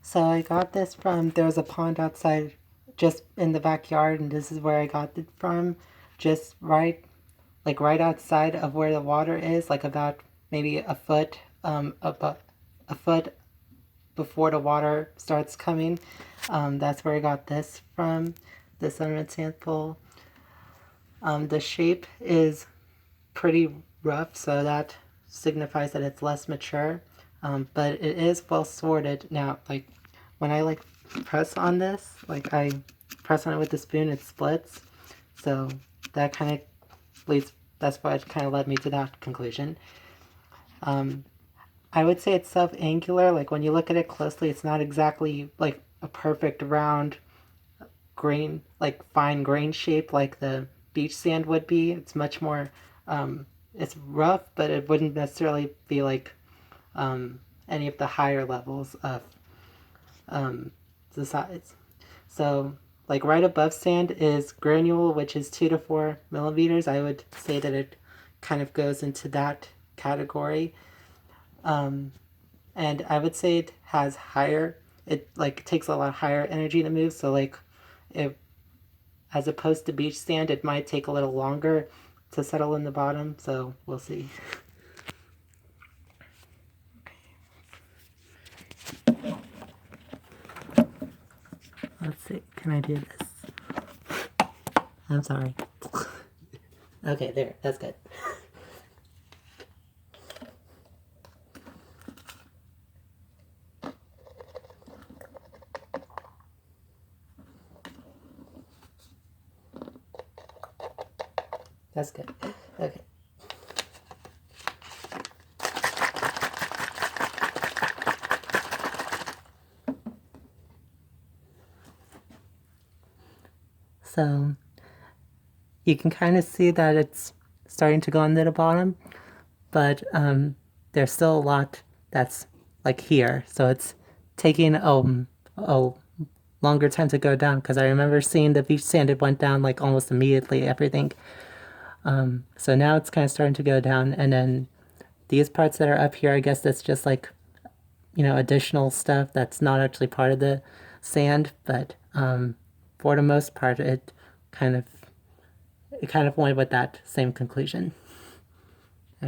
So I got this from, there was a pond outside just in the backyard, and this is where I got it from. Just right outside of where the water is, like about maybe a foot, about a foot before the water starts coming. That's where I got this from, the sediment sample. The shape is pretty rough, so that signifies that it's less mature. But it is well sorted. Now, like when I press on this, like I press on it with the spoon, it splits. So that kind of leads. That's what kind of led me to that conclusion. I would say it's self-angular. Like when you look at it closely, it's not exactly like a perfect round grain, like fine grain shape like the beach sand would be. It's much more, it's rough, but it wouldn't necessarily be like any of the higher levels of the size. So, like right above sand is granule, which is 2 to 4 millimeters. I would say that it kind of goes into that category. And I would say it has higher, it like takes a lot higher energy to move. So like if as opposed to beach sand, it might take a little longer to settle in the bottom. So we'll see. Let's see. Can I do this? I'm sorry. Okay, there. That's good. That's good. Okay. So you can kind of see that it's starting to go into the bottom, but there's still a lot that's like here. So it's taking a longer time to go down because I remember seeing the beach sand, it went down like almost immediately, everything. So now it's kind of starting to go down, and then these parts that are up here, I guess that's just like, additional stuff that's not actually part of the sand, but for the most part, kind of went with that same conclusion.